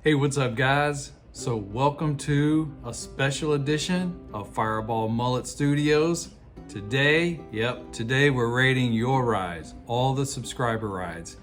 Hey, what's up guys? So welcome to a special edition of Fireball Mullet Studios. Today we're rating your rides, all the subscriber rides.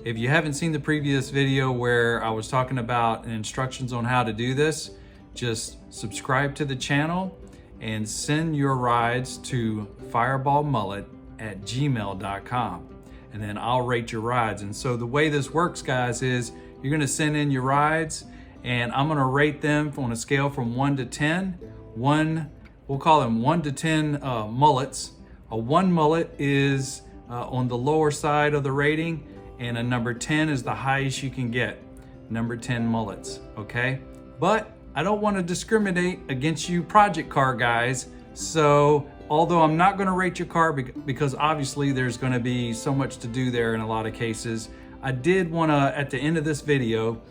If you haven't seen the previous video where I was talking about instructions on how to do this, just subscribe to the channel and send your rides to fireballmullet@gmail.com, and then I'll rate your rides. And so the way this works, guys, is you're gonna send in your rides and I'm gonna rate them on a scale from 1 to 10. We'll call them 1 to 10 mullets. A 1 mullet is on the lower side of the rating, and a number 10 is the highest you can get. Number 10 mullets, okay? But I don't wanna discriminate against you project car guys. So although I'm not gonna rate your car because obviously there's gonna be so much to do there in a lot of cases, I did wanna, at the end of this video,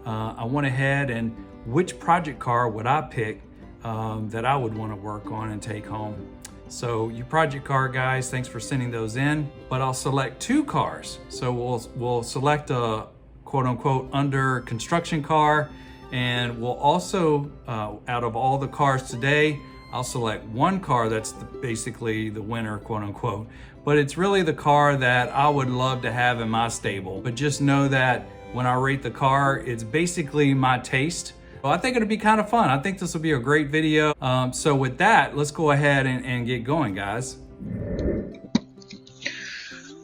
I went ahead and which project car would I pick that I would wanna work on and take home. So you project car guys, thanks for sending those in, but I'll select 2 cars. So we'll select a quote unquote under construction car, and we'll also, out of all the cars today, I'll select 1 car that's basically the winner, quote unquote. But it's really the car that I would love to have in my stable. But just know that when I rate the car, it's basically my taste. Well, I think it'll be kind of fun. I think this will be a great video. So with that, let's go ahead and get going, guys.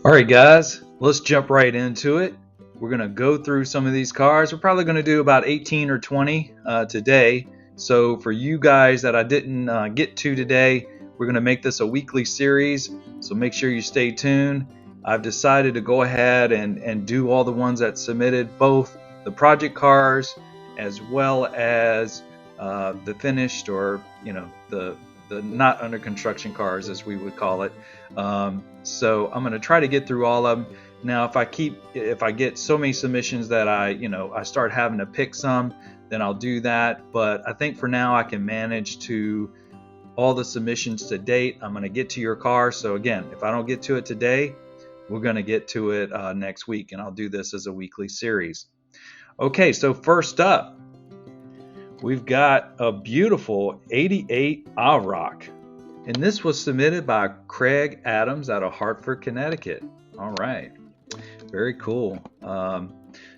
All right, guys, let's jump right into it. We're gonna go through some of these cars. We're probably gonna do about 18 or 20 today. So for you guys that I didn't get to today, we're gonna make this a weekly series. So make sure you stay tuned. I've decided to go ahead and do all the ones that submitted, both the project cars as well as the finished, or the not under construction cars, as we would call it. So I'm gonna try to get through all of them. Now if I get so many submissions that I start having to pick some, then I'll do that. But I think for now I can manage to all the submissions to date. I'm gonna get to your car. So again, if I don't get to it today, we're gonna get to it next week, and I'll do this as a weekly series. Okay, so first up, we've got a beautiful 88 Iroc, and this was submitted by Craig Adams out of Hartford, Connecticut. All right, very cool.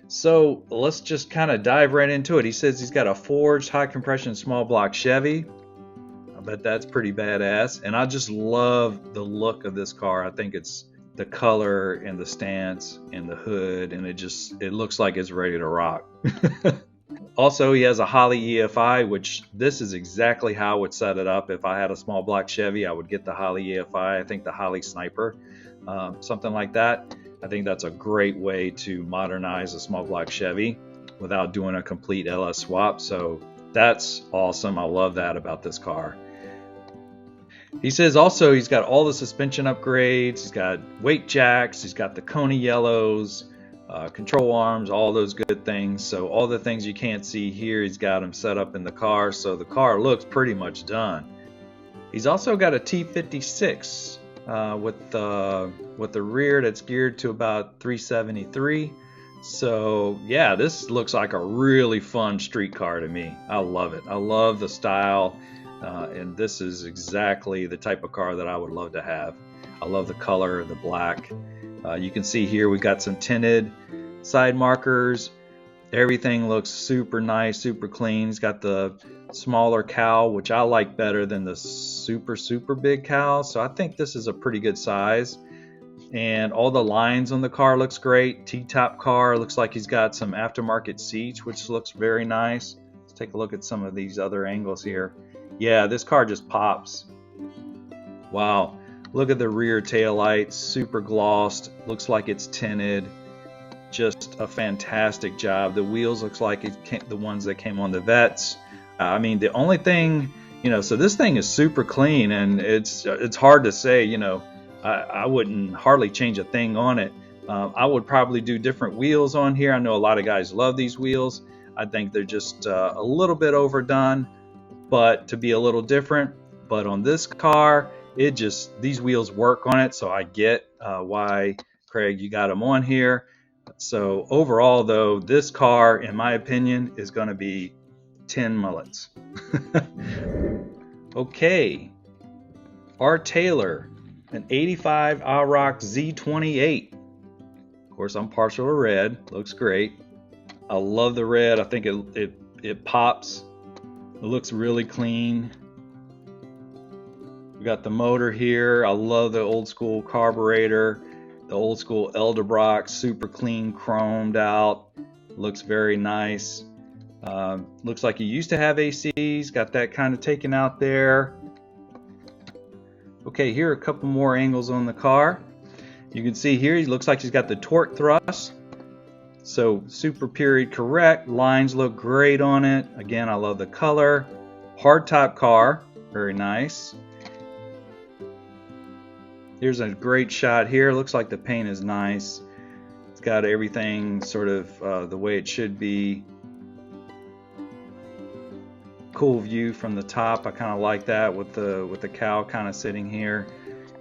So let's just kind of dive right into it. He says he's got a forged high compression small block Chevy. I bet that's pretty badass, and I just love the look of this car. I think it's the color and the stance and the hood, and it looks like it's ready to rock. Also, he has a Holley EFI, which this is exactly how I would set it up. If I had a small block Chevy, I would get the Holley EFI. I think the Holley Sniper, something like that. I think that's a great way to modernize a small block Chevy without doing a complete LS swap. So that's awesome. I love that about this car. He says also he's got all the suspension upgrades, he's got weight jacks, he's got the Kona yellows, control arms, all those good things. So all the things you can't see here, he's got them set up in the car, so the car looks pretty much done. He's also got a T56 with the rear that's geared to about 373. So yeah, this looks like a really fun street car to me. I love it. I love the style. And this is exactly the type of car that I would love to have. I love the color, the black. You can see here we've got some tinted side markers. Everything looks super nice, super clean. It's got the smaller cowl, which I like better than the super big cowl. So I think this is a pretty good size. And all the lines on the car looks great. T-top car, looks like he's got some aftermarket seats, which looks very nice. Let's take a look at some of these other angles here. Yeah, this car just pops. Wow, look at the rear tail lights, super glossed, looks like it's tinted. Just a fantastic job. The wheels looks like the ones that came on the Vets. I mean, the only thing, so this thing is super clean, and it's hard to say, I wouldn't hardly change a thing on it. I would probably do different wheels on here. I know a lot of guys love these wheels. I think they're just a little bit overdone, but to be a little different. But on this car, these wheels work on it, so I get why, Craig, you got them on here. So overall though, this car in my opinion is going to be 10 mullets. Okay, R. Taylor, an 85 Iroc-Z 28. Of course, I'm partial to red. Looks great. I love the red. I think it pops. It looks really clean. We got the motor here. I love the old school carburetor. The old school Edelbrock, super clean, chromed out. Looks very nice. Looks like he used to have ACs. Got that kind of taken out there. Okay, here are a couple more angles on the car. You can see here he looks like he's got the torque thrust. So super period correct. Lines look great on it. Again, I love the color. Hardtop car, very nice. Here's a great shot here. Looks like the paint is nice. It's got everything sort of the way it should be. Cool view from the top. I kind of like that with the cow kind of sitting here.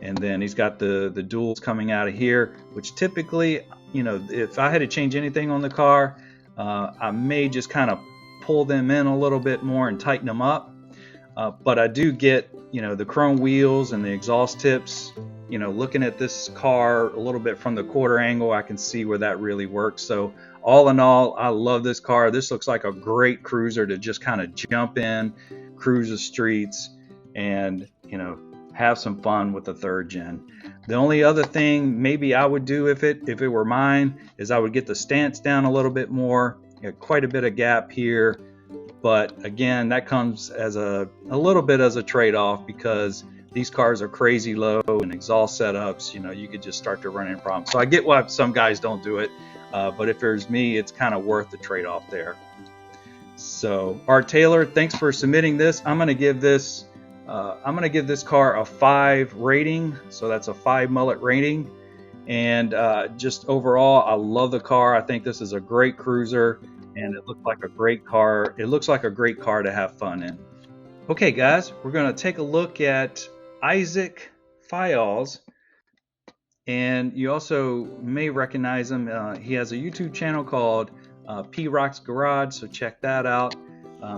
And then he's got the duals coming out of here, which typically, you know, if I had to change anything on the car, I may just kind of pull them in a little bit more and tighten them up. But I do get, you know, the chrome wheels and the exhaust tips. You know, looking at this car a little bit from the quarter angle, I can see where that really works. So all in all, I love this car. This looks like a great cruiser to just kind of jump in, cruise the streets, and, you know, have some fun with the third gen. The only other thing maybe I would do if it were mine is I would get the stance down a little bit more. Quite a bit of gap here, but again, that comes as a little bit as a trade-off, because these cars are crazy low and exhaust setups, you know, you could just start to run into problems. So I get why some guys don't do it, but if there's me, it's kind of worth the trade-off there. So Art Taylor, thanks for submitting this. I'm gonna give this car a 5 rating, so that's a 5 mullet rating. And just overall, I love the car. I think this is a great cruiser, and it looks like a great car. It looks like a great car to have fun in. Okay, guys, we're gonna take a look at Isaac Files, and you also may recognize him. He has a YouTube channel called P Rock's Garage, so check that out.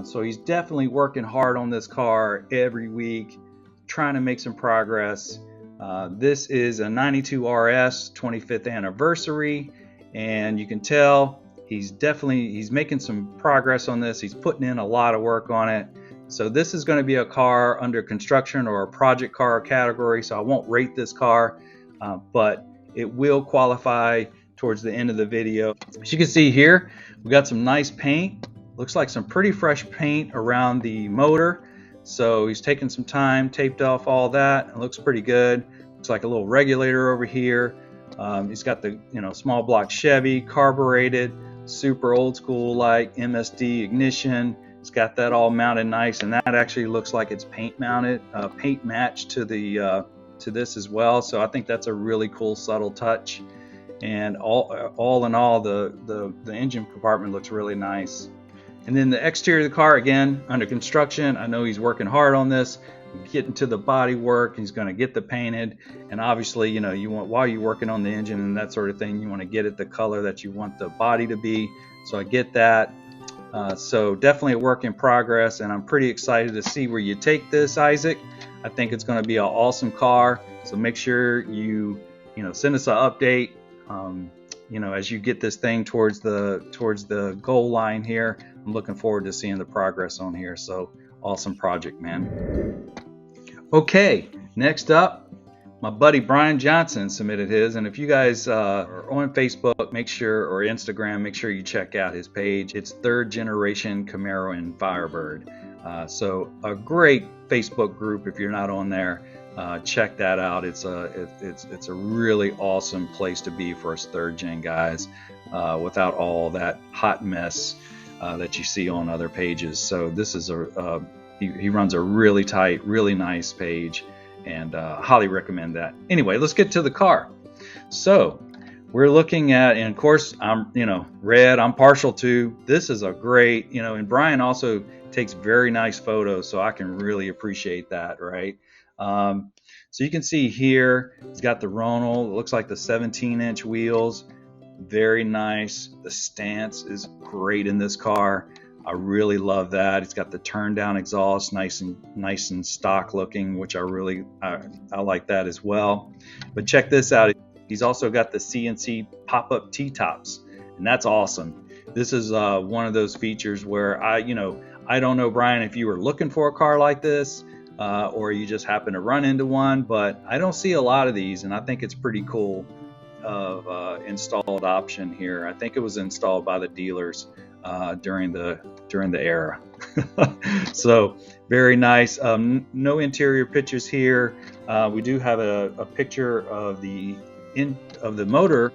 So he's definitely working hard on this car every week, trying to make some progress. This is a 92 RS 25th anniversary, and you can tell he's making some progress on this. He's putting in a lot of work on it. So this is going to be a car under construction or a project car category, so I won't rate this car, but it will qualify towards the end of the video. As you can see here, we got some nice paint. Looks like some pretty fresh paint around the motor. So he's taken some time, taped off all that. It looks pretty good. Looks like a little regulator over here. He's got the small block Chevy, carbureted, super old school like MSD ignition. It's got that all mounted nice, and that actually looks like it's paint mounted, paint matched to the to this as well. So I think that's a really cool subtle touch. And all in all, the engine compartment looks really nice. And then the exterior of the car, again, under construction. I know he's working hard on this, getting to the body work. He's going to get the painted, and obviously, you want, while you're working on the engine and that sort of thing, you want to get it the color that you want the body to be. So I get that. So definitely a work in progress, and I'm pretty excited to see where you take this, Isaac. I think it's going to be an awesome car. So make sure you send us an update. As you get this thing towards the goal line here. I'm looking forward to seeing the progress on here. So awesome project, man. Okay, next up, my buddy Brian Johnson submitted his, and if you guys are on Facebook, or Instagram, make sure you check out his page. It's third generation Camaro and Firebird. So a great Facebook group. If you're not on there, check that out. It's a really awesome place to be for us third gen guys, without all that hot mess that you see on other pages. So this is he runs a really tight, really nice page, and highly recommend that. Anyway, let's get to the car. So we're looking at, and of course I'm red, I'm partial to. This is a great, and Brian also takes very nice photos, so I can really appreciate that, right? So you can see here, he's got the Ronald. It looks like the 17-inch wheels. Very nice. The stance is great in this car. I really love that. It's got the turn down exhaust, nice and stock looking, which I like that as well. But check this out. He's also got the CNC pop-up T-tops, and that's awesome. This is one of those features where I don't know, Brian, if you were looking for a car like this, or you just happen to run into one, but I don't see a lot of these, and I think it's pretty cool of installed option here. I think it was installed by the dealers during the era. So very nice. No interior pictures here. We do have a picture of the motor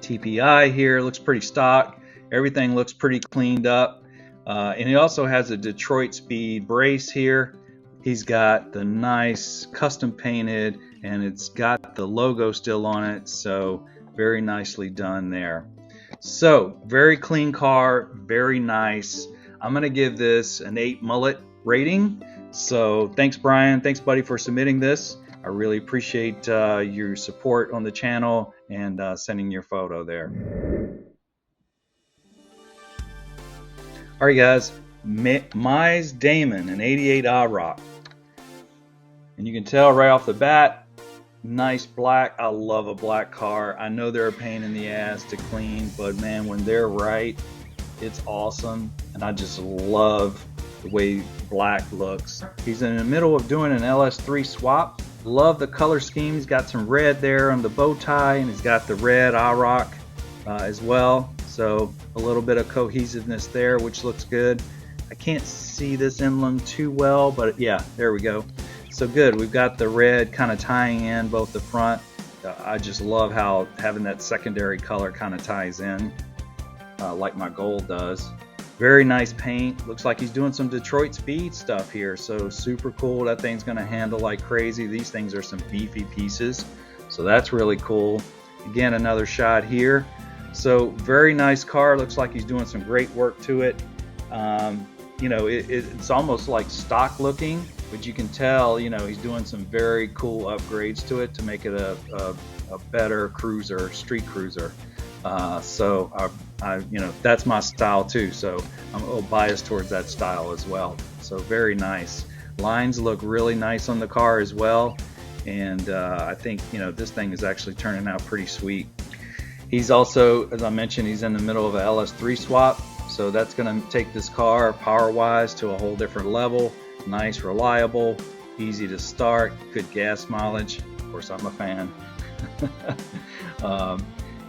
TPI here. It looks pretty stock. Everything looks pretty cleaned up. And he also has a Detroit Speed brace here. He's got the nice custom painted, and it's got the logo still on it, so very nicely done there. So very clean car, very nice. I'm gonna give this an 8 mullet rating. So thanks, Brian. Thanks, buddy, for submitting this. I really appreciate your support on the channel and sending your photo there. All right, guys. Mize Damon, an 88 Iroc. And you can tell right off the bat, nice black. I love a black car. I know they're a pain in the ass to clean, but man, when they're right, it's awesome. And I just love the way black looks. He's in the middle of doing an LS3 swap. Love the color scheme. He's got some red there on the bow tie, and he's got the red Iroc as well. So a little bit of cohesiveness there, which looks good. I can't see this emblem too well, but yeah, there we go. So good. We've got the red kind of tying in both the front. I just love how having that secondary color kind of ties in like my gold does. Very nice paint. Looks like he's doing some Detroit Speed stuff here, so super cool. That thing's going to handle like crazy. These things are some beefy pieces, so that's really cool. Again, another shot here. So very nice car. Looks like he's doing some great work to it. It's almost like stock looking, but you can tell, he's doing some very cool upgrades to it to make it a better cruiser, street cruiser. That's my style too. So I'm a little biased towards that style as well. So very nice. Lines look really nice on the car as well. And I think, this thing is actually turning out pretty sweet. He's also, as I mentioned, he's in the middle of a LS3 swap. So that's going to take this car power-wise to a whole different level. Nice, reliable, easy to start, good gas mileage. Of course, I'm a fan.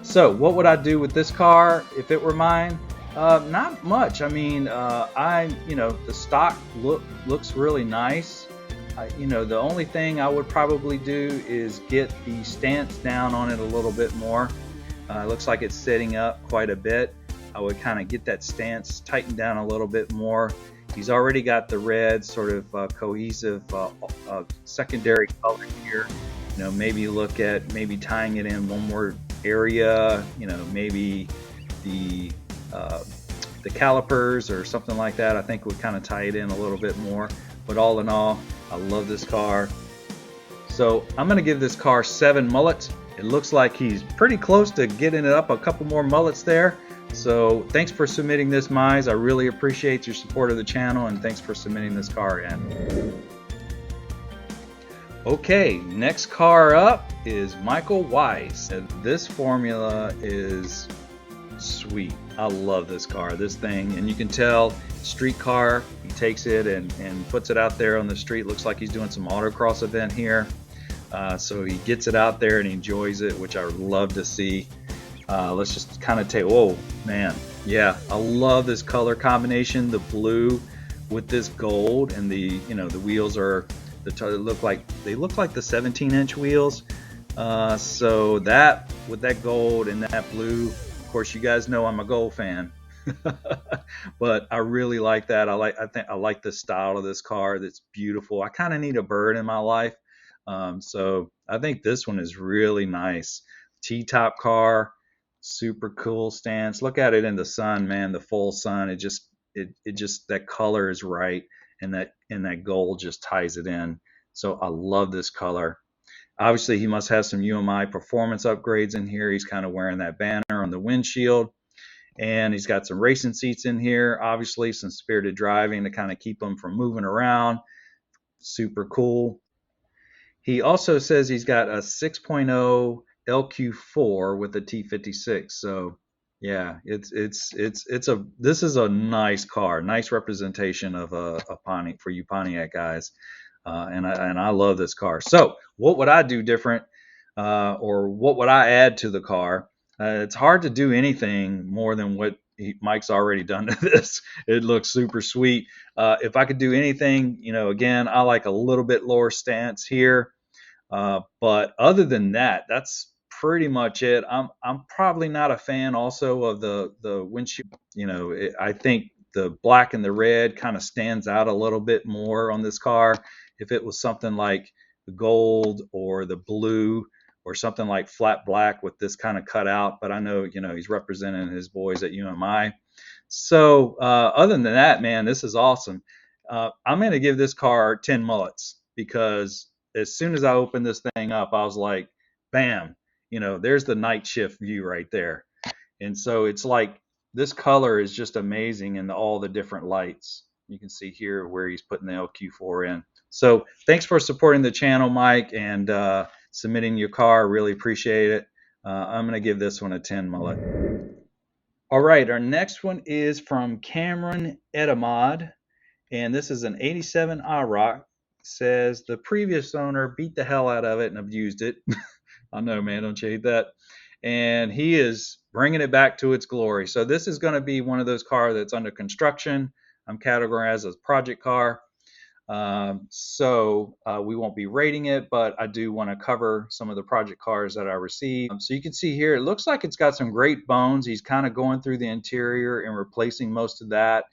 So what would I do with this car if it were mine? Not much. I mean, the stock looks really nice. The only thing I would probably do is get the stance down on it a little bit more. It looks like it's sitting up quite a bit. I would kind of get that stance tightened down a little bit more. He's already got the red sort of cohesive secondary color here. Maybe look at tying it in one more area. Maybe the calipers or something like that. I think would kind of tie it in a little bit more. But all in all, I love this car. So I'm going to give this car 7 mullets. It looks like he's pretty close to getting it up a couple more mullets there. So thanks for submitting this, Mize. I really appreciate your support of the channel, and thanks for submitting this car in. Okay, next car up is Michael Weiss. This formula is sweet. I love this car, this thing, and you can tell street car. He takes it and puts it out there on the street. Looks like he's doing some autocross event here. So he gets it out there and he enjoys it, which I love to see. Let's just kind of take, whoa, man. Yeah, I love this color combination, the blue with this gold, and the wheels are, they look like the 17-inch wheels. So that, with that gold and that blue, of course, you guys know I'm a gold fan. But I really like that. I like the style of this car. That's beautiful. I kind of need a bird in my life. So I think this one is really nice. T-top car. Super cool stance. Look at it in the sun, man. The full sun. It just that color is right, and that gold just ties it in. So I love this color. Obviously, he must have some UMI performance upgrades in here. He's kind of wearing that banner on the windshield. And he's got some racing seats in here, obviously, some spirited driving to kind of keep him from moving around. Super cool. He also says he's got a 6.0 LQ4 with a T56. So yeah, it's a this is a nice car, nice representation of a Pontiac for you Pontiac guys, and I love this car. So what would I do different, or what would I add to the car? It's hard to do anything more than what Mike's already done to this. It looks super sweet. If I could do anything, again, I like a little bit lower stance here. But other than that, that's pretty much it. I'm probably not a fan also of the windshield. I think the black and the red kind of stands out a little bit more on this car. If it was something like the gold or the blue or something like flat black with this kind of cutout, but I know he's representing his boys at UMI. So other than that, man, this is awesome. I'm going to give this car 10 mullets because as soon as I opened this thing up, I was like, bam, there's the night shift view right there. And so it's like this color is just amazing in all the different lights. You can see here where he's putting the LQ4 in. So thanks for supporting the channel, Mike, and submitting your car. Really appreciate it. I'm going to give this one a 10 mullet. All right, our next one is from Cameron Edamod, and this is an 87 Iroc. Says the previous owner beat the hell out of it and abused it. I know, man, don't you hate that? And he is bringing it back to its glory. So this is going to be one of those cars that's under construction. I'm categorized as a project car. So we won't be rating it, but I do want to cover some of the project cars that I received. So you can see here, it looks like it's got some great bones. He's kind of going through the interior and replacing most of that.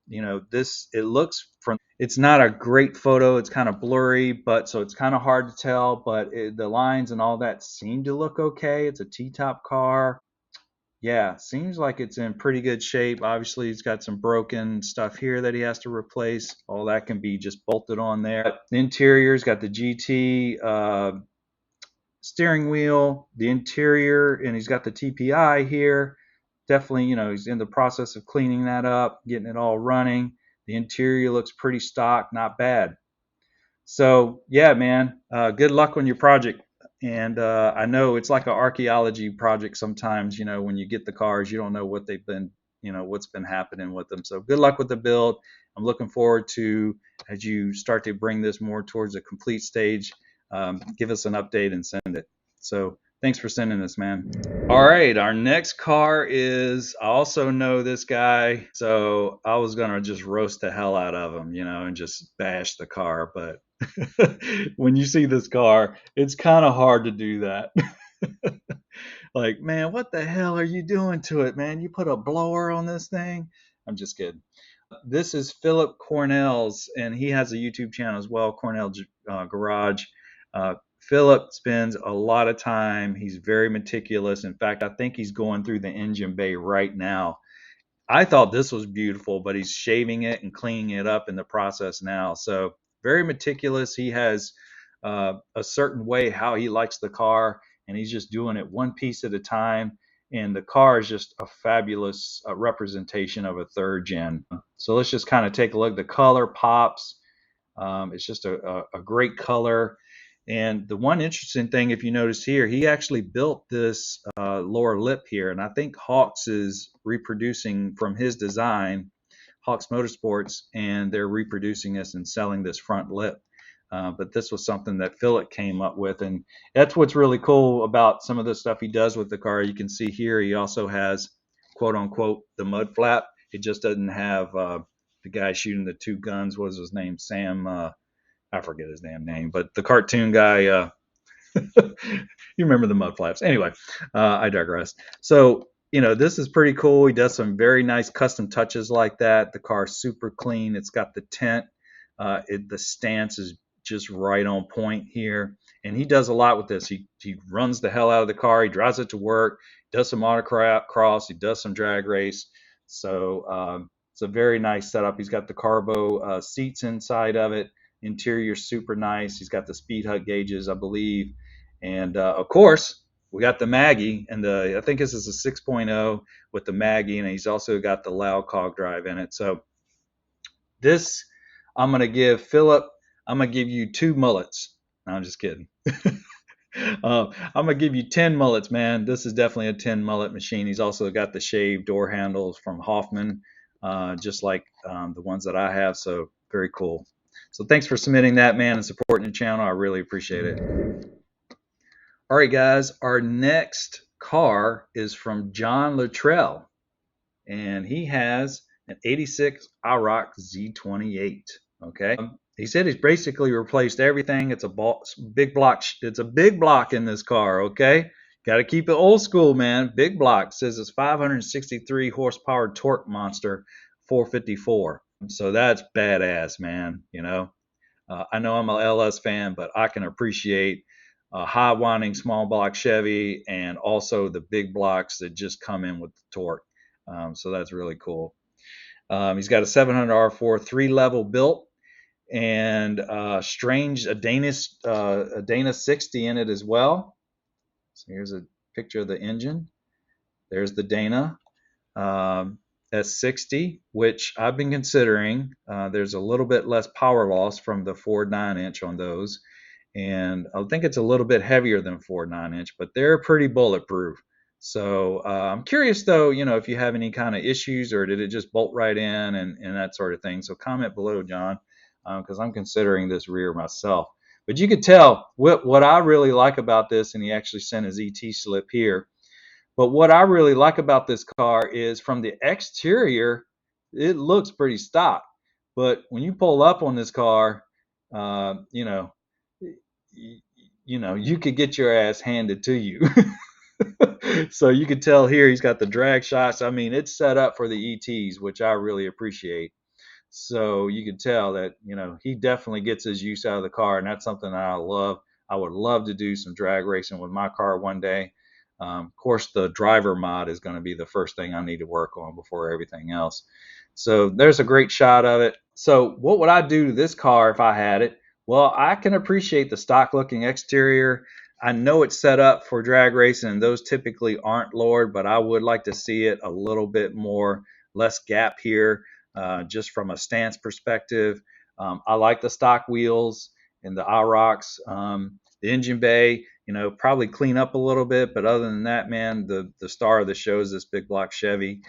It looks from, it's not a great photo. It's kind of blurry, but so it's kind of hard to tell, but the lines and all that seem to look okay. It's a T-top car. Yeah, seems like it's in pretty good shape. Obviously, it's got some broken stuff here that he has to replace. All that can be just bolted on there. The interior's got the GT steering wheel, the interior, and he's got the TPI here. Definitely, he's in the process of cleaning that up, getting it all running. The interior looks pretty stock, not bad. So yeah, man, good luck on your project. And I know it's like an archaeology project sometimes. When you get the cars, you don't know what they've been, what's been happening with them. So good luck with the build. I'm looking forward to, as you start to bring this more towards a complete stage, give us an update and send it. So thanks for sending this, man. All right, our next car is, I also know this guy, so I was gonna just roast the hell out of him, and just bash the car. But when you see this car, it's kind of hard to do that. Like, man, what the hell are you doing to it, man? You put a blower on this thing? I'm just kidding. This is Philip Cornell's, and he has a YouTube channel as well, Cornell Garage. Philip spends a lot of time. He's very meticulous. In fact, I think he's going through the engine bay right now. I thought this was beautiful, but he's shaving it and cleaning it up in the process now. So very meticulous. He has a certain way how he likes the car, and he's just doing it one piece at a time. And the car is just a fabulous representation of a third gen. So let's just kind of take a look. The color pops. It's just a great color. And the one interesting thing, if you notice here, he actually built this lower lip here. And I think Hawks is reproducing from his design, Hawks Motorsports, and they're reproducing this and selling this front lip. But this was something that Philip came up with. And that's what's really cool about some of the stuff he does with the car. You can see here he also has, quote unquote, the mud flap. It just doesn't have the guy shooting the two guns. What was his name? Sam. I forget his damn name, but the cartoon guy, you remember the mud flaps. Anyway, I digress. So, this is pretty cool. He does some very nice custom touches like that. The car's super clean. It's got the tint. The stance is just right on point here. And he does a lot with this. He runs the hell out of the car. He drives it to work, does some autocross. He does some drag race. So it's a very nice setup. He's got the carbo seats inside of it. Interior super nice. He's got the speed hut gauges, I believe. And of course, we got the Maggie, and I think this is a 6.0 with the Maggie, and he's also got the loud cog drive in it. So this, I'm gonna give Philip. I'm gonna give you 2 mullets. No, I'm just kidding. I'm gonna give you 10 mullets, man. This is definitely a 10 mullet machine. He's also got the shaved door handles from Hoffman, just like the ones that I have. So very cool. So thanks for submitting that, man, and supporting the channel. I really appreciate it. All right, guys. Our next car is from John Luttrell, and he has an '86 Iroc Z28. Okay. He said he's basically replaced everything. It's a big block. It's a big block in this car. Okay. Got to keep it old school, man. Big block. Says it's 563 horsepower torque monster, 454. So that's badass, man. I know I'm a LS fan, but I can appreciate a high winding small block Chevy and also the big blocks that just come in with the torque. So that's really cool. He's got a 700 R4 3-level built, and a Dana 60 in it as well. So here's a picture of the engine. There's the Dana S60, which I've been considering. There's a little bit less power loss from the Ford 9-inch on those, and I think it's a little bit heavier than Ford 9-inch, but they're pretty bulletproof. So I'm curious though, if you have any kind of issues, or did it just bolt right in and that sort of thing. So comment below, John, because I'm considering this rear myself. But you could tell what I really like about this, and he actually sent his ET slip here. But what I really like about this car is from the exterior, it looks pretty stock. But when you pull up on this car, uh, you know, you could get your ass handed to you. So you can tell here he's got the drag shots. I mean, it's set up for the ETs, which I really appreciate. So you can tell that, he definitely gets his use out of the car, and that's something that I love. I would love to do some drag racing with my car one day. Of course, the driver mod is going to be the first thing I need to work on before everything else. So there's a great shot of it. So what would I do to this car if I had it? Well, I can appreciate the stock looking exterior. I know it's set up for drag racing, and those typically aren't lowered, but I would like to see it a little bit more, less gap here, just from a stance perspective. I like the stock wheels and the IROCs. The engine bay, probably clean up a little bit, but other than that, man, the star of the show is this big block Chevy.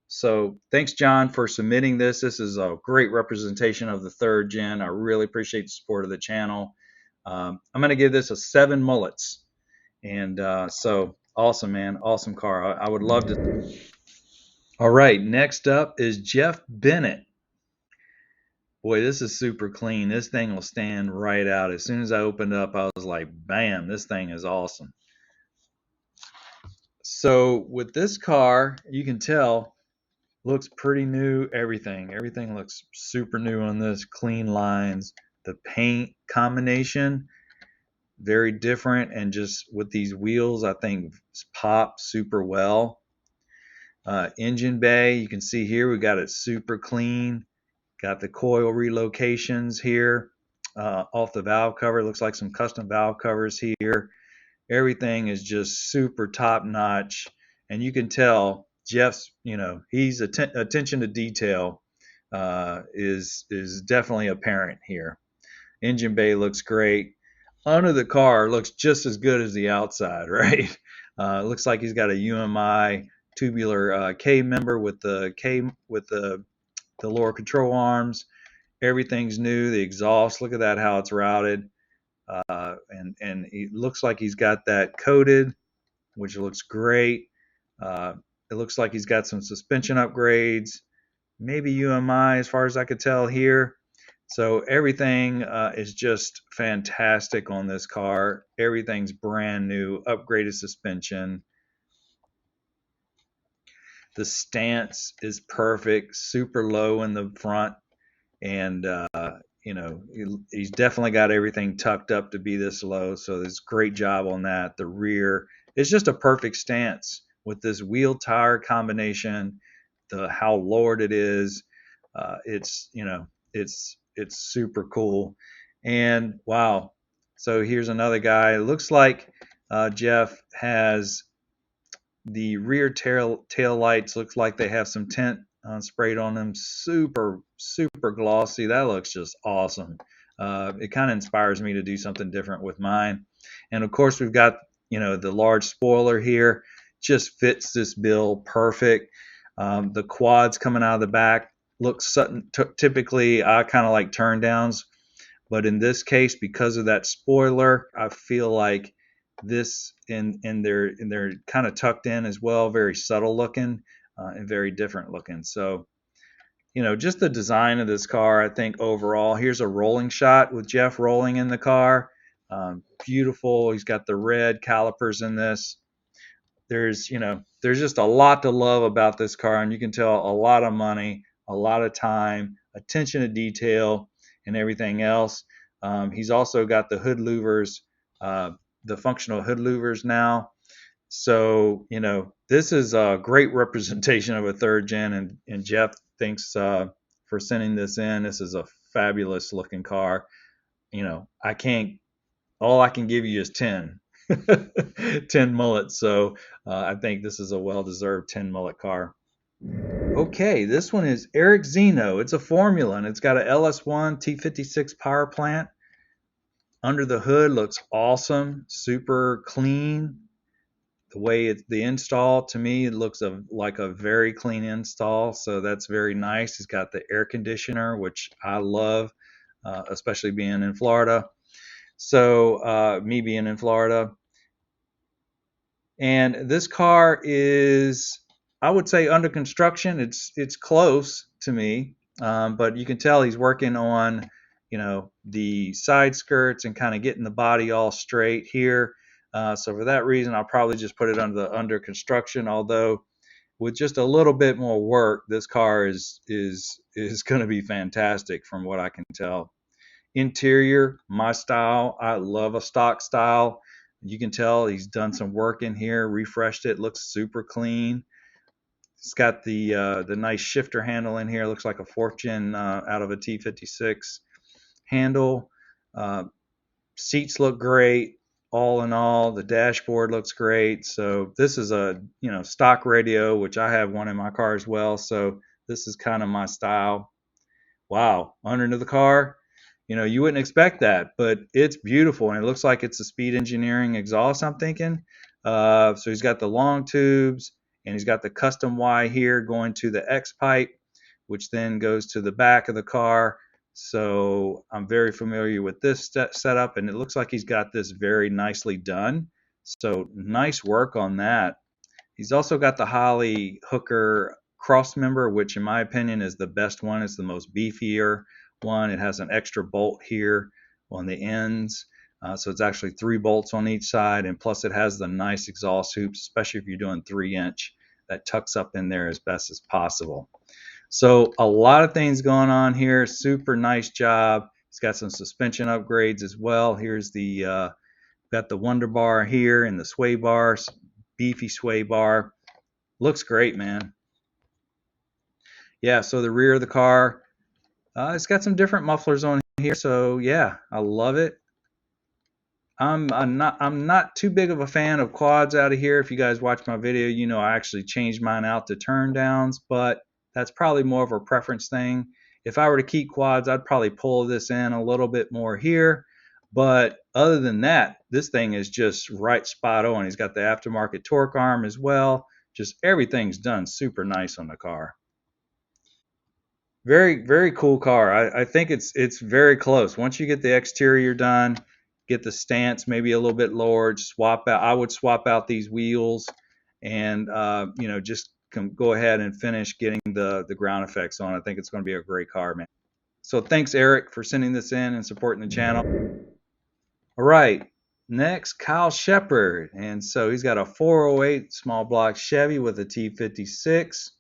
So thanks, John, for submitting this. This is a great representation of the 3rd gen. I really appreciate the support of the channel. I'm going to give this a 7 mullets. And so awesome, man. Awesome car. I would love to. All right, next up is Jeff Bennett. Boy, this is super clean. This thing will stand right out. As soon as I opened up, I was like, bam, this thing is awesome. So with this car, you can tell, looks pretty new. Everything looks super new on this. Clean lines. The paint combination, very different, and just with these wheels, I think pop super well. Engine bay, you can see here we got it super clean. Got the coil relocations here off the valve cover. Looks like some custom valve covers here. Everything is just super top notch, and you can tell Jeff's, he's attention to detail is definitely apparent here. Engine bay looks great. Under the car looks just as good as the outside, right? Looks like he's got a UMI tubular K member with the lower control arms. Everything's new. The exhaust, look at that, how it's routed. And it looks like he's got that coated, which looks great. It looks like he's got some suspension upgrades, maybe UMI as far as I could tell here. So everything is just fantastic on this car. Everything's brand new, upgraded suspension. The stance is perfect, super low in the front, and he's definitely got everything tucked up to be this low. So there's a great job on that. The rear is just a perfect stance with this wheel tire combination. How lowered it is, it's super cool. And wow, So here's another guy. It looks like Jeff has the rear tail lights. Looks like they have some tint sprayed on them. Super glossy. That looks just awesome. It kind of inspires me to do something different with mine. And of course, we've got the large spoiler here. Just fits this bill perfect. The quads coming out of the back looks typically I kind of like turn downs, but in this case, because of that spoiler, I feel like this and they're kind of tucked in as well, very subtle looking and very different looking. So just the design of this car, I think overall, here's a rolling shot with Jeff rolling in the car. Beautiful. He's got the red calipers in this. There's just a lot to love about this car, and you can tell a lot of money, a lot of time, attention to detail, and everything else. He's also got the hood louvers, the functional hood louvers now. So this is a great representation of a third gen, and Jeff thinks for sending this in. This is a fabulous looking car. I can't. All I can give you is 10. 10 mullets. So I think this is a well-deserved 10 mullet car. Okay, this one is Iroc-Z. It's a Formula, and it's got a LS1 T56 power plant. Under the hood looks awesome, super clean. The way the install, to me, it looks like a very clean install, so that's very nice. It's got the air conditioner, which I love, especially being in Florida. So me being in Florida. And this car is, I would say, under construction. It's close to me, but you can tell he's working on, the side skirts and kind of getting the body all straight here. So for that reason, I'll probably just put it under construction. Although with just a little bit more work, this car is going to be fantastic from what I can tell. Interior, my style. I love a stock style. You can tell he's done some work in here, refreshed it, looks super clean. It's got the nice shifter handle in here. Looks like a fourth gen out of a T56 handle. Seats look great. All in all, the dashboard looks great. So this is a stock radio, which I have one in my car as well. So this is kind of my style. Wow, under the car. You wouldn't expect that, but it's beautiful, and it looks like it's a Speed Engineering exhaust, I'm thinking. So he's got the long tubes, and he's got the custom Y here going to the X pipe, which then goes to the back of the car. So I'm very familiar with this setup, and it looks like he's got this very nicely done. So nice work on that. He's also got the Holley Hooker cross member, which in my opinion is the best one. It's the most beefier one. It has an extra bolt here on the ends. So it's actually 3 bolts on each side, and plus it has the nice exhaust hoops, especially if you're doing 3-inch, that tucks up in there as best as possible. So a lot of things going on here. Super nice job. It's got some suspension upgrades as well. Here's the got the Wonder Bar here and the sway bars, beefy sway bar. Looks great, man. Yeah, so the rear of the car, it's got some different mufflers on here. So yeah, I love it. I'm not too big of a fan of quads out of here. If you guys watch my video, I actually changed mine out to turn downs, but that's probably more of a preference thing. If I were to keep quads, I'd probably pull this in a little bit more here. But other than that, this thing is just right spot on. He's got the aftermarket torque arm as well. Just everything's done super nice on the car. Very, very cool car. I think it's very close. Once you get the exterior done, get the stance maybe a little bit lowered, swap out. I would swap out these wheels, and just go ahead and finish getting the ground effects on. I think it's going to be a great car, man. So thanks, Eric, for sending this in and supporting the channel. All right, next, Kyle Shepard, and so he's got a 408 small block Chevy with a T56.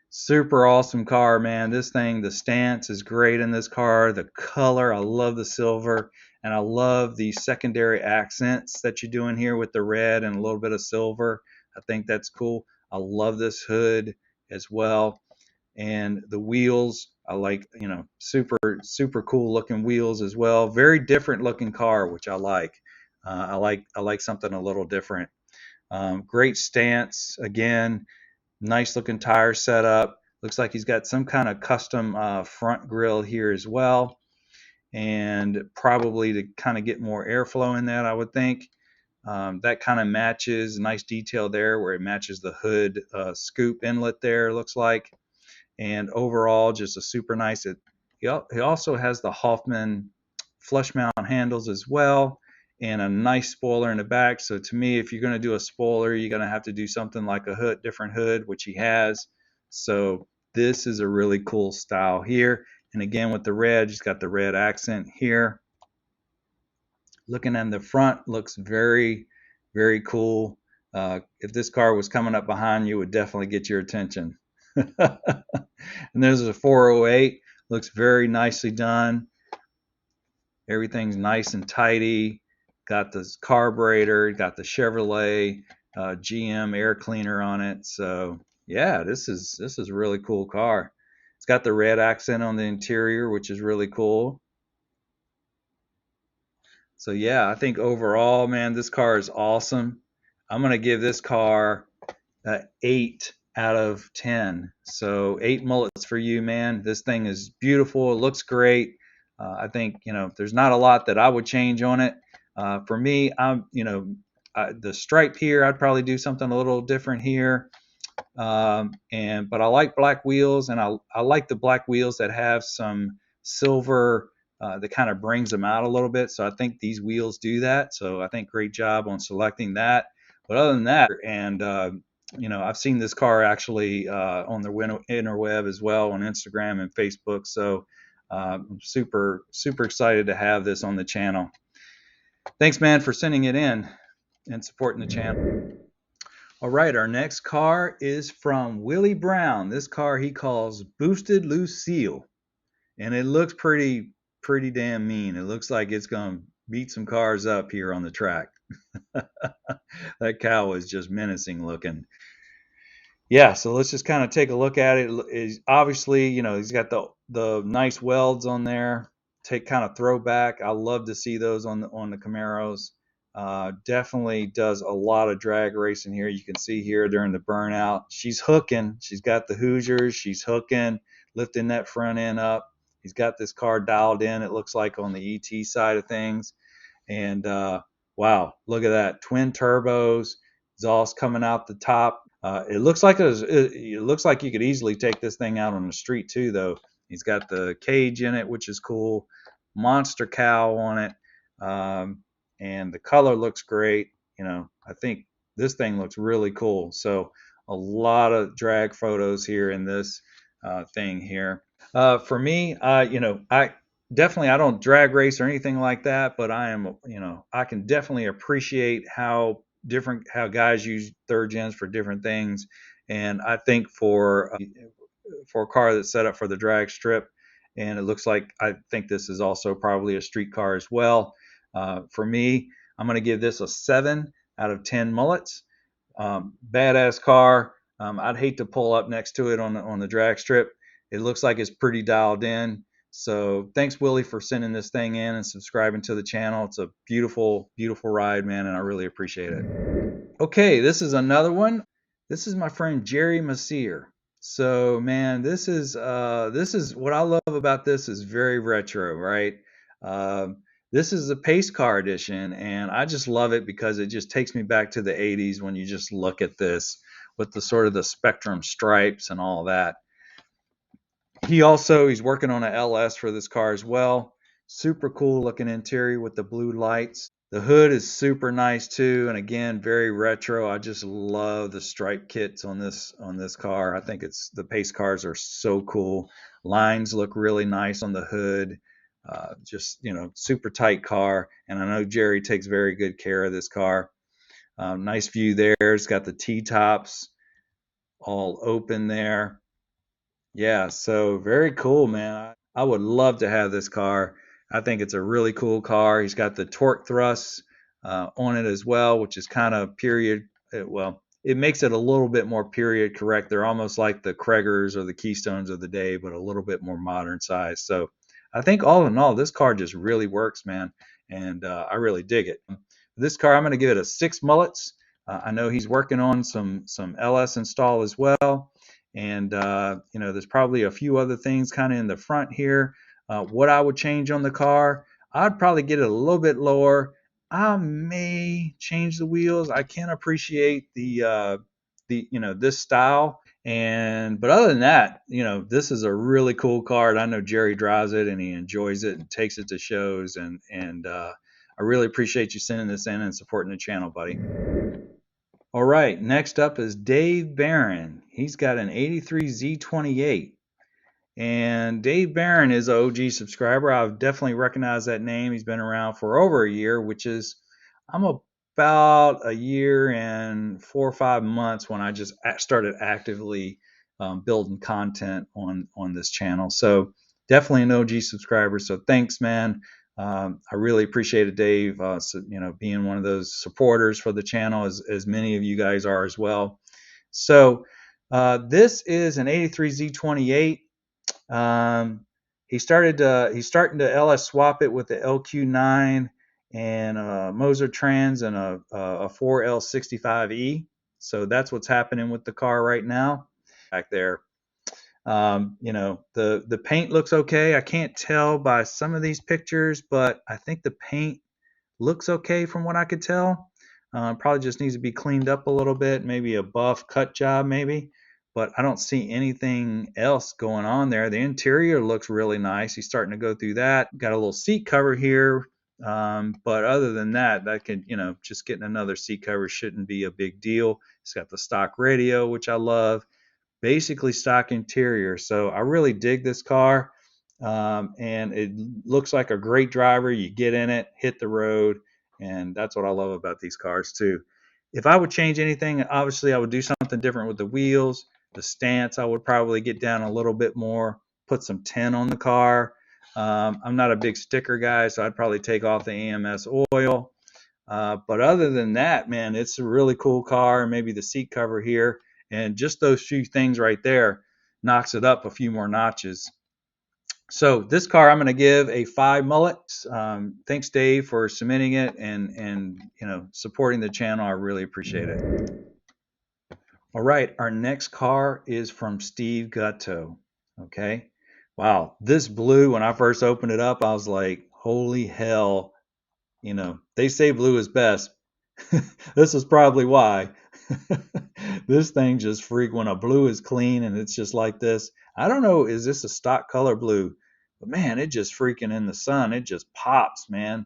Super awesome car, man. This thing, the stance is great in this car. The color, I love the silver, and I love the secondary accents that you're doing here with the red and a little bit of silver. I think that's cool. I love this hood as well. And the wheels, I like, super cool looking wheels as well. Very different looking car, which I like. I like something a little different. Great stance again. Nice looking tire setup. Looks like he's got some kind of custom front grille here as well, and probably to kind of get more airflow in that, I would think. That kind of matches, nice detail there where it matches the hood scoop inlet there, looks like. And overall, just a super nice. He also has the Hoffman flush mount handles as well, and a nice spoiler in the back. So to me, if you're going to do a spoiler, you're going to have to do something like a different hood, which he has. So this is a really cool style here. And again, with the red, he's got the red accent here. Looking in the front, looks very, very cool. If this car was coming up behind you, it would definitely get your attention. And there's a 408. Looks very nicely done. Everything's nice and tidy. Got the carburetor, got the Chevrolet GM air cleaner on it. So yeah, this is a really cool car. It's got the red accent on the interior, which is really cool. So yeah, I think overall, man, this car is awesome. I'm gonna give this car 8 out of 10. So 8 mullets for you, man. This thing is beautiful. It looks great. I think there's not a lot that I would change on it. For me, the stripe here, I'd probably do something a little different here. But I like black wheels, and I like the black wheels that have some silver that kind of brings them out a little bit. So I think these wheels do that. So I think great job on selecting that. But other than that, and I've seen this car actually on the interweb as well, on Instagram and Facebook. So I'm super excited to have this on the channel. Thanks, man, for sending it in and supporting the channel. All right, our next car is from Willie Brown. This car he calls Boosted Lucille, and it looks pretty damn mean. It looks like it's gonna beat some cars up here on the track. That cow is just menacing looking. Yeah, so let's just kind of take a look at it. Is obviously, he's got the nice welds on there. Take kind of throwback. I love to see those on the Camaros. Definitely does a lot of drag racing here. You can see here during the burnout, she's hooking. She's got the Hoosiers. She's hooking, lifting that front end up. He's got this car dialed in, it looks like, on the ET side of things. And wow, look at that. Twin turbos, exhaust coming out the top. It looks like it looks like you could easily take this thing out on the street too, though. He's got the cage in it, which is cool. Monster cow on it. And the color looks great. I think this thing looks really cool. So a lot of drag photos here in this thing here. For me, I don't drag race or anything like that, but I can definitely appreciate how guys use third gens for different things. And I think for a car that's set up for the drag strip, and it looks like, I think this is also probably a street car as well. For me, I'm going to give this a 7 out of 10 mullets. Badass car. I'd hate to pull up next to it on the drag strip. It looks like it's pretty dialed in. So thanks, Willie, for sending this thing in and subscribing to the channel. It's a beautiful ride, man, and I really appreciate it. Okay, this is another one. This is my friend Jerry Messier. So man, this is what I love about this is very retro, right? This is the pace car edition, and I just love it because it just takes me back to the 80s when you just look at this with the sort of the spectrum stripes and all that. He's working on a LS for this car as well. Super cool looking interior with the blue lights. The hood is super nice too, and again, very retro. I just love the stripe kits on this car. I think the pace cars are so cool. Lines look really nice on the hood. Just super tight car, and I know Jerry takes very good care of this car. Nice view there. It's got the T-tops all open there. Yeah, so very cool, man. I would love to have this car. I think it's a really cool car. He's got the torque thrusts on it as well, which is kind of period. Well, it makes it a little bit more period correct. They're almost like the Kregers or the Keystones of the day, but a little bit more modern size. So I think all in all, this car just really works, man, and I really dig it. This car, I'm going to give it a 6 mullets. I know he's working on some LS install as well, and there's probably a few other things kind of in the front here. What I would change on the car, I'd probably get it a little bit lower. I may change the wheels. I can appreciate the this style, and but other than that, this is a really cool car. And I know Jerry drives it and he enjoys it and takes it to shows, and I really appreciate you sending this in and supporting the channel, buddy. All right, next up is Dave Barron. He's got an 83 Z28. And Dave Barron is an OG subscriber. I've definitely recognized that name. He's been around for over a year, which is, I'm about a year and 4 or 5 months when I just started actively building content on this channel. So definitely an OG subscriber. So thanks, man. I really appreciate it, Dave. Being one of those supporters for the channel, as many of you guys are as well. So this is an 83 Z28. He's starting to LS swap it with the LQ9 and Moser Trans and a 4L65E. So that's what's happening with the car right now. Back there, the paint looks okay. I can't tell by some of these pictures, but I think the paint looks okay from what I could tell. Probably just needs to be cleaned up a little bit, maybe a buff cut job maybe, but I don't see anything else going on there. The interior looks really nice. He's starting to go through that. Got a little seat cover here, but other than that, just getting another seat cover shouldn't be a big deal. It's got the stock radio, which I love. Basically stock interior. So I really dig this car. And it looks like a great driver. You get in it, hit the road, and that's what I love about these cars too. If I would change anything, obviously I would do something different with the wheels. The stance, I would probably get down a little bit more, put some tin on the car. I'm not a big sticker guy, so I'd probably take off the AMS oil. But other than that, man, it's a really cool car. Maybe the seat cover here, and just those few things right there knocks it up a few more notches. So this car I'm going to give a 5 mullets. Thanks, Dave, for submitting it and supporting the channel. I really appreciate it. All right, our next car is from Steve Gutto. Okay, wow, this blue, when I first opened it up, I was like, holy hell. They say blue is best. This is probably why. This thing just freak when a blue is clean and it's just like this. I don't know, is this a stock color blue? But man, it just freaking in the sun, it just pops, man.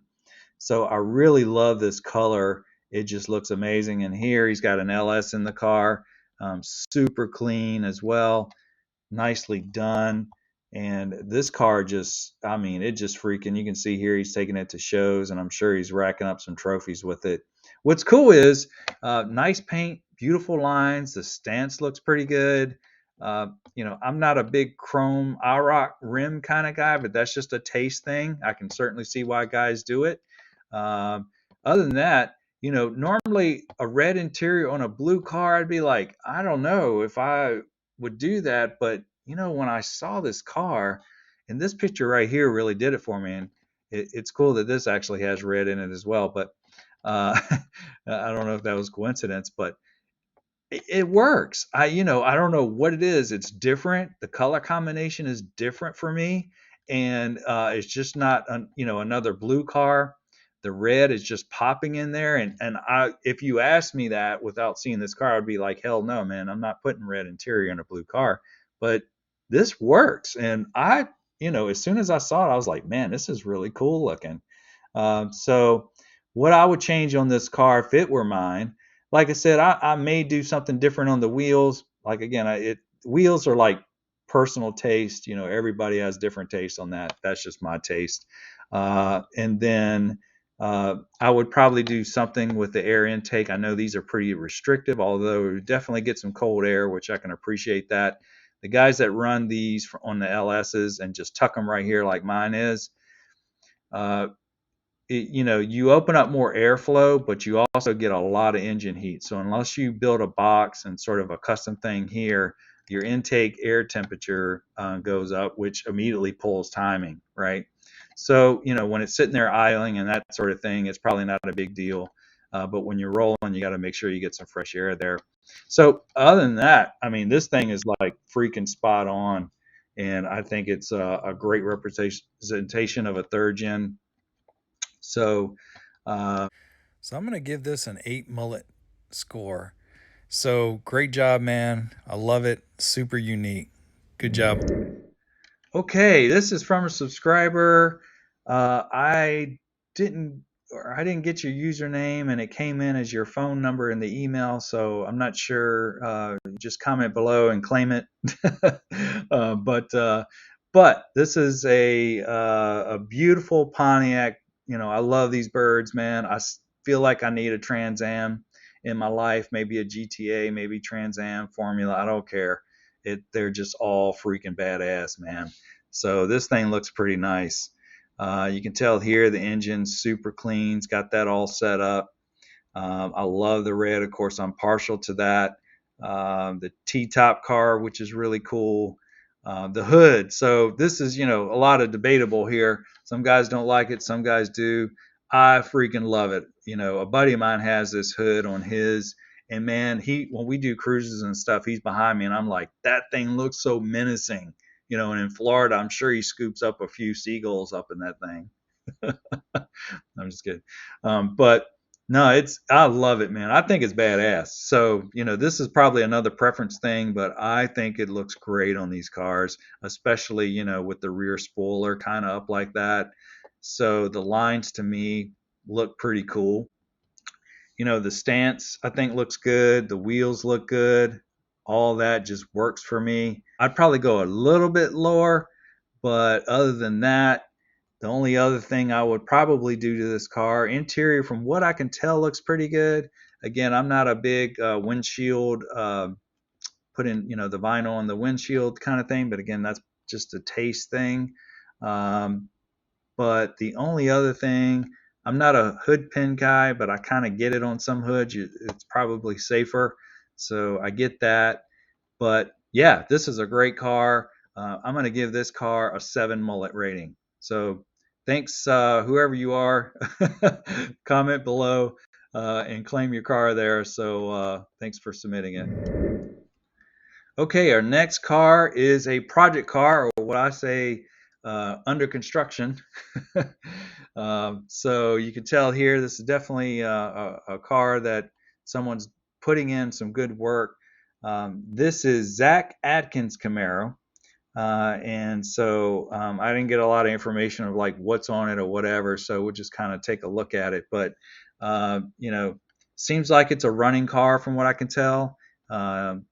So I really love this color. It just looks amazing. And here he's got an LS in the car, super clean as well, nicely done. And this car just, I mean, it just freaking, you can see here he's taking it to shows, and I'm sure he's racking up some trophies with it. What's cool is nice paint, beautiful lines. The stance looks pretty good. I'm not a big chrome Iroc rim kind of guy, but that's just a taste thing. I can certainly see why guys do it. Other than that, normally a red interior on a blue car, I'd be like, I don't know if I would do that. But, when I saw this car, and this picture right here really did it for me. And it's cool that this actually has red in it as well. But I don't know if that was coincidence, but it works. I don't know what it is. It's different. The color combination is different for me, and it's just not another blue car. The red is just popping in there, and if you asked me that without seeing this car, I'd be like, hell no, man, I'm not putting red interior in a blue car. But this works, and as soon as I saw it, I was like, man, this is really cool looking. So what I would change on this car if it were mine, like I said, I may do something different on the wheels. Like again, wheels are like personal taste. Everybody has different taste on that. That's just my taste. And then I would probably do something with the air intake. I know these are pretty restrictive, although definitely get some cold air, which I can appreciate that. The guys that run these on the LSs and just tuck them right here like mine is, you open up more airflow, but you also get a lot of engine heat. So unless you build a box and sort of a custom thing here, your intake air temperature goes up, which immediately pulls timing, right? So, when it's sitting there idling and that sort of thing, it's probably not a big deal. But when you're rolling, you got to make sure you get some fresh air there. So other than that, I mean, this thing is like freaking spot on. And I think it's a great representation of a third gen. So, uh, So I'm going to give this an 8 mullet score. So great job, man. I love it. Super unique. Good job. okay, this is from a subscriber. I didn't I didn't get your username, and it came in as your phone number in the email, so I'm not sure. Just comment below and claim it. uh, but uh, but this is a beautiful Pontiac. I love these birds, man. Feel like I need a Trans Am in my life, maybe a GTA, maybe Trans Am Formula. I don't care. They're just all freaking badass, man. So this thing looks pretty nice. You can tell here the engine's super clean. It's got that all set up. I love the red. Of course, I'm partial to that. The T-top car, which is really cool. The hood. So this is, a lot of debatable here. Some guys don't like it. Some guys do. I freaking love it. A buddy of mine has this hood on his, and man, when we do cruises and stuff, he's behind me, and I'm like, that thing looks so menacing. And in Florida, I'm sure he scoops up a few seagulls up in that thing. I'm just kidding. But no, I love it, man. I think it's badass. So, this is probably another preference thing, but I think it looks great on these cars, especially, with the rear spoiler kind of up like that. So the lines to me look pretty cool. The stance I think looks good. The wheels look good. All that just works for me. I'd probably go a little bit lower, but other than that, the only other thing I would probably do to this car, interior from what I can tell looks pretty good. Again, I'm not a big windshield, put in, the vinyl on the windshield kind of thing, but again, that's just a taste thing. Um, but the only other thing, I'm not a hood pin guy, but I kind of get it on some hoods. It's probably safer. So I get that. But yeah, this is a great car. I'm going to give this car a 7 mullet rating. So thanks, whoever you are. Comment below and claim your car there. So thanks for submitting it. Okay, our next car is a project car, or what I say, under construction. So you can tell here, this is definitely a car that someone's putting in some good work. This is Zach Atkins Camaro. And so I didn't get a lot of information of like what's on it or whatever. So we'll just kind of take a look at it. But, seems like it's a running car from what I can tell. The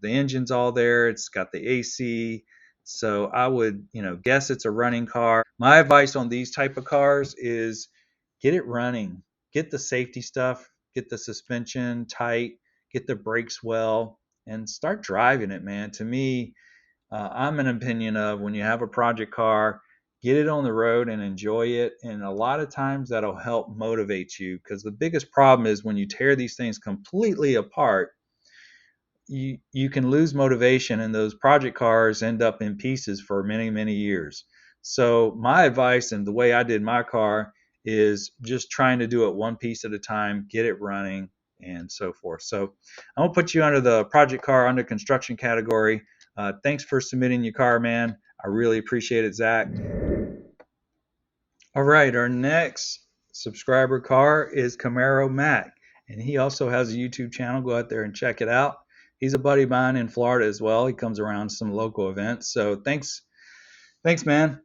engine's all there. It's got the AC. So I would, guess it's a running car. My advice on these type of cars is get it running, get the safety stuff, get the suspension tight, get the brakes well, and start driving it, man. To me, I'm an opinion of when you have a project car, get it on the road and enjoy it. And a lot of times that'll help motivate you because the biggest problem is when you tear these things completely apart, you can lose motivation and those project cars end up in pieces for many, many years. So my advice and the way I did my car is just trying to do it one piece at a time, get it running and so forth. So I'm gonna put you under the project car under construction category. Thanks for submitting your car, man. I really appreciate it, Zach. All right, our next subscriber car is Camaro Mac, and he also has a YouTube channel. Go out there and check it out. He's a buddy of mine in Florida as well. He comes around to some local events. So thanks, man,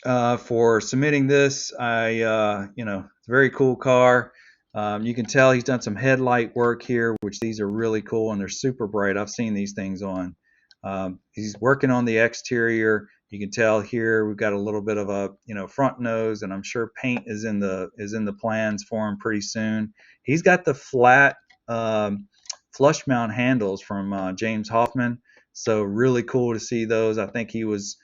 for submitting this. It's a very cool car. You can tell he's done some headlight work here, which these are really cool and they're super bright. I've seen these things on. He's working on the exterior. You can tell here we've got a little bit of a front nose, and I'm sure paint is in the plans for him pretty soon. He's got the flat flush mount handles from James Hoffman, so really cool to see those. I think he was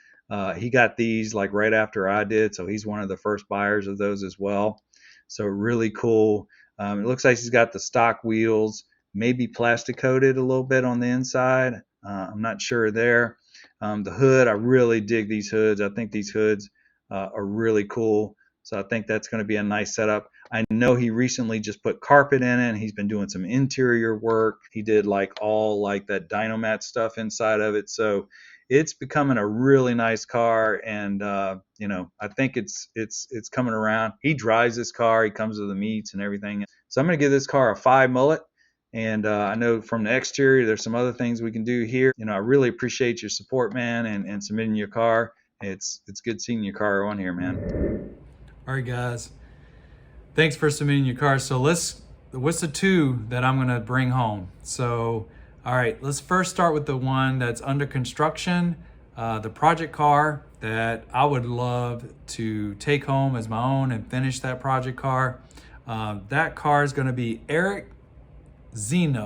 He got these like right after I did, so he's one of the first buyers of those as well. So really cool. It looks like he's got the stock wheels, maybe plastic coated a little bit on the inside. I'm not sure there. The hood, I really dig these hoods. I think these hoods are really cool. So I think that's going to be a nice setup. I know he recently just put carpet in it. He's been doing some interior work. He did like all like that Dynomat stuff inside of it. So it's becoming a really nice car, and you know, I think it's coming around. He drives this car. He comes to the meets and everything. So I'm going to give this car a 5 mullet. And I know from the exterior, there's some other things we can do here. You know, I really appreciate your support, man, and submitting your car. It's good seeing your car on here, man. All right, guys. Thanks for submitting your car. So what's the 2 that I'm gonna bring home? So, all right, let's first start with the one that's under construction, the project car that I would love to take home as my own and finish that project car. That car is gonna be Iroc-Z.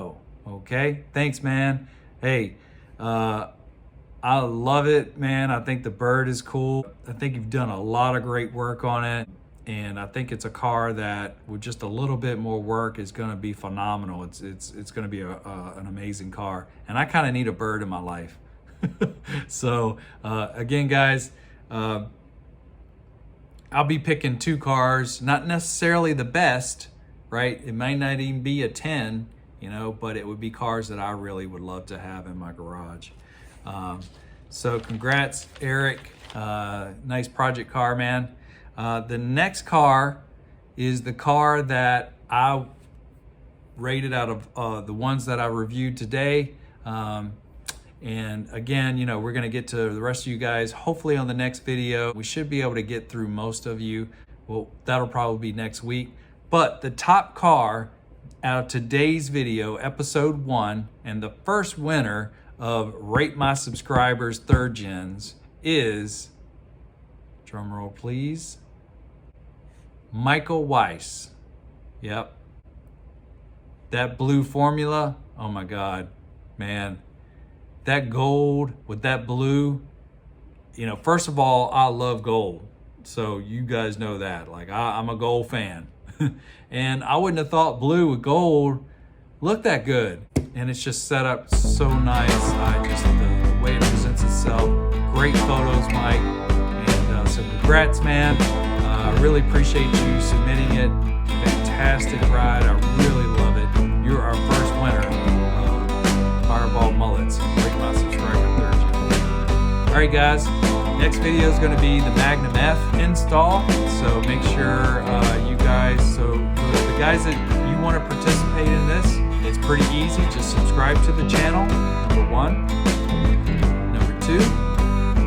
Okay, thanks, man. Hey, I love it, man. I think the bird is cool. I think you've done a lot of great work on it. And I think it's a car that with just a little bit more work is gonna be phenomenal. It's gonna be an amazing car. And I kind of need a bird in my life. So again, guys, I'll be picking 2 cars, not necessarily the best, right? It might not even be a 10, you know, but it would be cars that I really would love to have in my garage. So congrats, Eric. Nice project car, man. The next car is the car that I rated out of the ones that I reviewed today. And again, you know, we're gonna get to the rest of you guys hopefully on the next video. We should be able to get through most of you. Well, that'll probably be next week. But the top car out of today's video, episode 1, and the first winner of Rate My Subscribers 3rd Gens is, drum roll please, Michael Weiss. Yep. That blue Formula, oh my God, man. That gold with that blue, you know, first of all, I love gold. So you guys know that, like I'm a gold fan. And I wouldn't have thought blue with gold looked that good. And it's just set up so nice. The way it presents itself. Great photos, Mike. And so congrats, man. I really appreciate you submitting it. Fantastic ride. I really love it. You're our first winner of Fireball Mullets. Rate My Subscriber 3rd Gen. All right, guys. Next video is going to be the Magnum F install. So make sure you guys, the guys that you want to participate in this, it's pretty easy. Just subscribe to the channel, number 1. Number 2,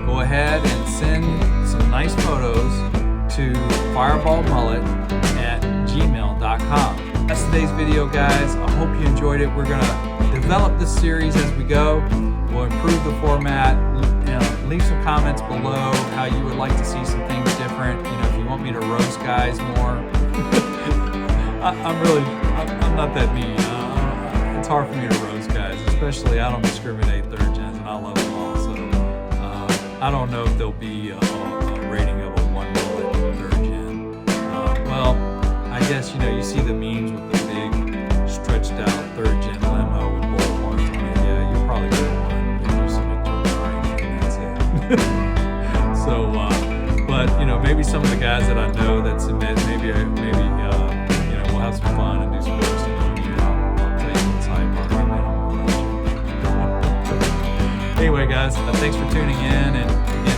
go ahead and send some nice photos to fireballmullet@gmail.com. That's today's video, guys. I hope you enjoyed it. We're gonna develop this series as we go. We'll improve the format. Leave some comments below how you would like to see some things different. You know, if you want me to roast guys more. I'm not that mean. It's hard for me to roast guys, especially I don't discriminate 3rd gens, and I love them all. So I don't know if there'll be a rating of a 1 mullet 3rd gen. Well, I guess, you know, you see the memes with the big stretched out 3rd gen limo with bullet points on it. Yeah, you're probably gonna want to do some right, and that's it. So, but you know, maybe some of the guys that I know that submit, maybe you know, we'll have some fun and do some roasting on you. I'll tell you what's hype right now. Anyway, guys, thanks for tuning in, and again,